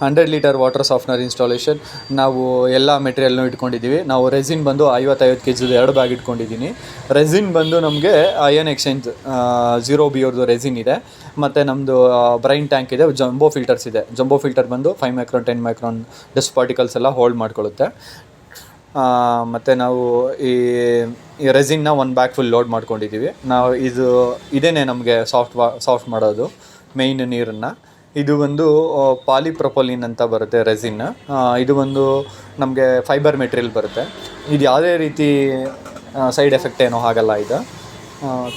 100 litre water softener installation. ನಾವು ಎಲ್ಲ ಮೆಟೀರಿಯಲ್ನೂ ಇಟ್ಕೊಂಡಿದ್ದೀವಿ. ನಾವು ರೆಸಿನ್ ಬಂದು 50 kg 2 ಬ್ಯಾಗ್ ಇಟ್ಕೊಂಡಿದ್ದೀನಿ. ರೆಸಿನ್ ಬಂದು ನಮಗೆ ಅಯನ್ ಎಕ್ಸ್ಚೇಂಜ್ 0B ಅವ್ರದ್ದು ರೆಸಿನ್ ಇದೆ. ಮತ್ತು ನಮ್ಮದು ಬ್ರೈನ್ ಟ್ಯಾಂಕ್ ಇದೆ, ಜಂಬೋ ಫಿಲ್ಟರ್ಸ್ ಇದೆ. ಜಂಬೋ ಫಿಲ್ಟರ್ ಬಂದು 5 ಮೈಕ್ರಾನ್ 10 ಮೈಕ್ರಾನ್ ಡಸ್ಟ್ ಪಾರ್ಟಿಕಲ್ಸ್ ಎಲ್ಲ ಹೋಲ್ಡ್ ಮಾಡ್ಕೊಳ್ಳುತ್ತೆ. ಮತ್ತು ನಾವು ಈ ರೆಸಿನ್ನ 1 ಬ್ಯಾಗ್ ಫುಲ್ ಲೋಡ್ ಮಾಡ್ಕೊಂಡಿದ್ದೀವಿ. ನಾವು ಇದೇನೆ ನಮಗೆ ಸಾಫ್ಟ್ ಮಾಡೋದು ಮೇಯ್ನ್ ನೀರನ್ನು. ಇದು ಒಂದು ಪಾಲಿಪ್ರೊಪಲಿನ್ ಅಂತ ಬರುತ್ತೆ ರೆಸಿನ್. ಇದು ಒಂದು ನಮಗೆ ಫೈಬರ್ ಮೆಟೀರಿಯಲ್ ಬರುತ್ತೆ. ಇದು ಯಾವುದೇ ರೀತಿ ಸೈಡ್ ಎಫೆಕ್ಟ್ ಏನೋ ಆಗಲ್ಲ. ಇದು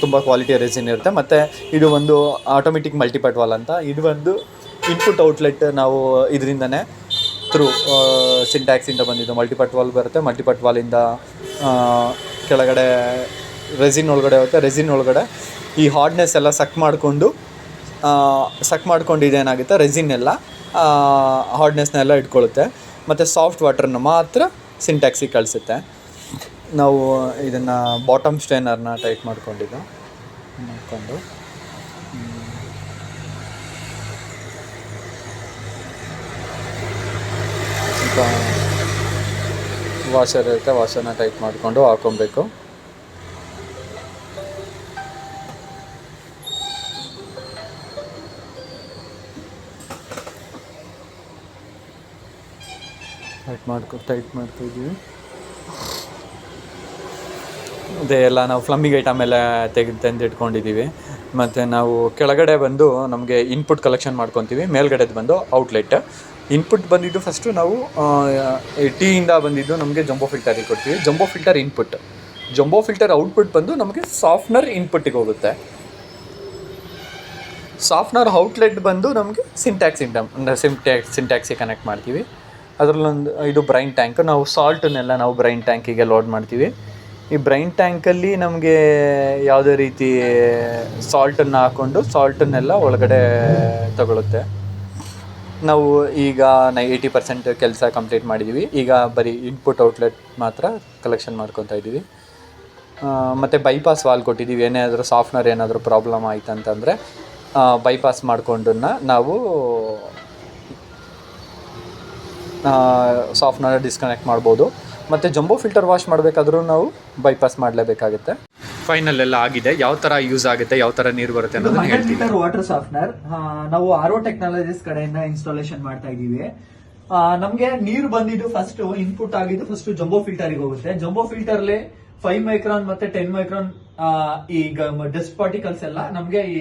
ತುಂಬ ಕ್ವಾಲಿಟಿಯ ರೆಸಿನ್ ಇರುತ್ತೆ. ಮತ್ತು ಇದು ಒಂದು ಆಟೋಮೆಟಿಕ್ ಮಲ್ಟಿಪಟ್ ವಾಲ್ ಅಂತ. ಇದು ಒಂದು ಇನ್ಪುಟ್ ಔಟ್ಲೆಟ್. ನಾವು ಇದರಿಂದನೇ ಥ್ರೂ ಸಿಂಟ್ಯಾಕ್ಸಿಂದ ಬಂದಿದ್ದು ಮಲ್ಟಿಪಟ್ ವಾಲ್ ಬರುತ್ತೆ. ಮಲ್ಟಿಪಟ್ ವಾಲಿಂದ ಕೆಳಗಡೆ ರೆಸಿನ್ ಒಳಗಡೆ ಹೋಗುತ್ತೆ. ರೆಸಿನ್ ಒಳಗಡೆ ಈ ಹಾರ್ಡ್ನೆಸ್ ಎಲ್ಲ ಸಕ್ ಮಾಡ್ಕೊಂಡು ಇದೇನಾಗುತ್ತೆ ರೆಸಿನ್ ಎಲ್ಲ ಹಾರ್ಡ್ನೆಸ್ನೆಲ್ಲ ಇಟ್ಕೊಳ್ಳುತ್ತೆ. ಮತ್ತು ಸಾಫ್ಟ್ ವಾಟರ್ನ ಮಾತ್ರ ಸಿಂಟ್ಯಾಕ್ಸಿಗೆ ಕಳಿಸುತ್ತೆ. ನಾವು ಇದನ್ನು ಬಾಟಮ್ ಸ್ಟ್ರೈನರ್ನ ಟೈಟ್ ಮಾಡ್ಕೊಂಡು ವಾಷರ್ ಇರುತ್ತೆ, ವಾಷರ್ನ ಟೈಟ್ ಮಾಡಿಕೊಂಡು ಹಾಕೊಬೇಕು. ಟೈಟ್ ಮಾಡ್ತಿದ್ದೀವಿ. ಅದೇ ಎಲ್ಲ ನಾವು ಪ್ಲಂಬಿಂಗ್ ಐಟಮ್ ಎಲ್ಲ ತಂದು ಇಟ್ಕೊಂಡಿದ್ದೀವಿ. ಮತ್ತು ನಾವು ಕೆಳಗಡೆ ಬಂದು ನಮಗೆ ಇನ್ಪುಟ್ ಕಲೆಕ್ಷನ್ ಮಾಡ್ಕೊತೀವಿ. ಮೇಲ್ಗಡೆದು ಬಂದು ಔಟ್ಲೆಟ್. ಇನ್ಪುಟ್ ಬಂದಿದ್ದು ಫಸ್ಟು ನಾವು ಟೀಯಿಂದ ಬಂದಿದ್ದು ನಮಗೆ ಜಂಬೋ ಫಿಲ್ಟರಿಗೆ ಕೊಡ್ತೀವಿ. Jumbo filter input. Jumbo filter output ಬಂದು ನಮಗೆ ಸಾಫ್ಟ್ನರ್ ಇನ್ಪುಟ್ಟಿಗೆ ಹೋಗುತ್ತೆ. ಸಾಫ್ಟ್ನರ್ ಔಟ್ಲೆಟ್ ಬಂದು ನಮಗೆ ಸಿಂಟ್ಯಾಕ್ಸಿಗೆ ಕನೆಕ್ಟ್ ಮಾಡ್ತೀವಿ. ಅದರಲ್ಲೊಂದು ಇದು ಬ್ರೈನ್ ಟ್ಯಾಂಕ್. ನಾವು ಸಾಲ್ಟನ್ನೆಲ್ಲ ನಾವು ಬ್ರೈನ್ ಟ್ಯಾಂಕಿಗೆ ಲೋಡ್ ಮಾಡ್ತೀವಿ. ಈ ಬ್ರೈನ್ ಟ್ಯಾಂಕಲ್ಲಿ ನಮಗೆ ಯಾವುದೇ ರೀತಿ ಸಾಲ್ಟನ್ನು ಹಾಕ್ಕೊಂಡು ಸಾಲ್ಟನ್ನೆಲ್ಲ ಒಳಗಡೆ ತಗೊಳುತ್ತೆ. ನಾವು ಈಗ 80% ಕೆಲಸ ಕಂಪ್ಲೀಟ್ ಮಾಡಿದ್ದೀವಿ. ಈಗ ಬರೀ ಇನ್ಪುಟ್ ಔಟ್ಲೆಟ್ ಮಾತ್ರ ಕಲೆಕ್ಷನ್ ಮಾಡ್ಕೊತಾ ಇದ್ದೀವಿ. ಮತ್ತು ಬೈಪಾಸ್ ವಾಲ್ ಕೊಟ್ಟಿದ್ದೀವಿ. ಏನಾದರೂ ಸಾಫ್ಟ್ನರ್ ಏನಾದರೂ ಪ್ರಾಬ್ಲಮ್ ಆಯ್ತು ಅಂತಂದರೆ ಬೈಪಾಸ್ ಮಾಡ್ಕೊಂಡನ್ನ ನಾವು ಸಾಫ್ಟ್ನರ್ ಡಿಸ್ಕನೆಕ್ಟ್ ಮಾಡ್ಬೋದು. ಮತ್ತು ಜಂಬೋ ಫಿಲ್ಟರ್ ವಾಶ್ ಮಾಡಬೇಕಾದ್ರೂ ನಾವು ಬೈಪಾಸ್ ಮಾಡಲೇಬೇಕಾಗುತ್ತೆ. ಫೈನಲ್ ಎಲ್ಲ ಆಗಿದೆ. ಯಾವ ಥರ ಯೂಸ್ ಆಗುತ್ತೆ, ಯಾವ ಥರ ನೀರು ಬರುತ್ತೆ ಅನ್ನೋದನ್ನ ಹೇಳ್ತೀವಿ. 100 ಲೀಟರ್ ವಾಟರ್ ಸಾಫ್ಟ್ನರ್ ನಾವು RO ಟೆಕ್ನಾಲಜೀಸ್ ಕಡೆಯಿಂದ ಇನ್ಸ್ಟಾಲೇಷನ್ ಮಾಡ್ತಾ ಇದ್ದೀವಿ. ನಮಗೆ ನೀರು ಬಂದಿದ್ದು ಫಸ್ಟ್ ಇನ್ಪುಟ್ ಆಗಿದ್ದು ಫಸ್ಟ್ ಜಂಬೋ ಫಿಲ್ಟರ್ಗೆ ಹೋಗುತ್ತೆ. ಜಂಬೋ ಫಿಲ್ಟರ್ಲಿ 5 ಮೈಕ್ರಾನ್ ಮತ್ತೆ 10 ಮೈಕ್ರಾನ್ ಈಗ ಡಸ್ಟ್ ಪಾರ್ಟಿಕಲ್ಸ್ ಎಲ್ಲ ನಮಗೆ ಈ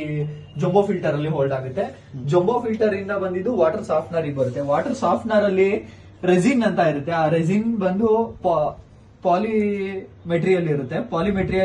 ಜಂಬೋ ಫಿಲ್ಟರ್ ಅಲ್ಲಿ ಹೋಲ್ಡ್ ಆಗುತ್ತೆ. ಜಂಬೋ ಫಿಲ್ಟರ್ ಇಂದ ಬಂದಿದ್ದು ವಾಟರ್ ಸಾಫ್ಟ್ನರ್ ಬರುತ್ತೆ. ವಾಟರ್ ಸಾಫ್ಟ್ನರ್ ಅಲ್ಲಿ ರೆಸಿನ್ ಅಂತ ಇರುತ್ತೆ. ಆ ರೆಸಿನ್ ಬಂದು ಪಾಲಿ ಮೆಟೀರಿಯಲ್ ಇರುತ್ತೆ. ಪಾಲಿ ಮೆಟೀರಿಯಲ್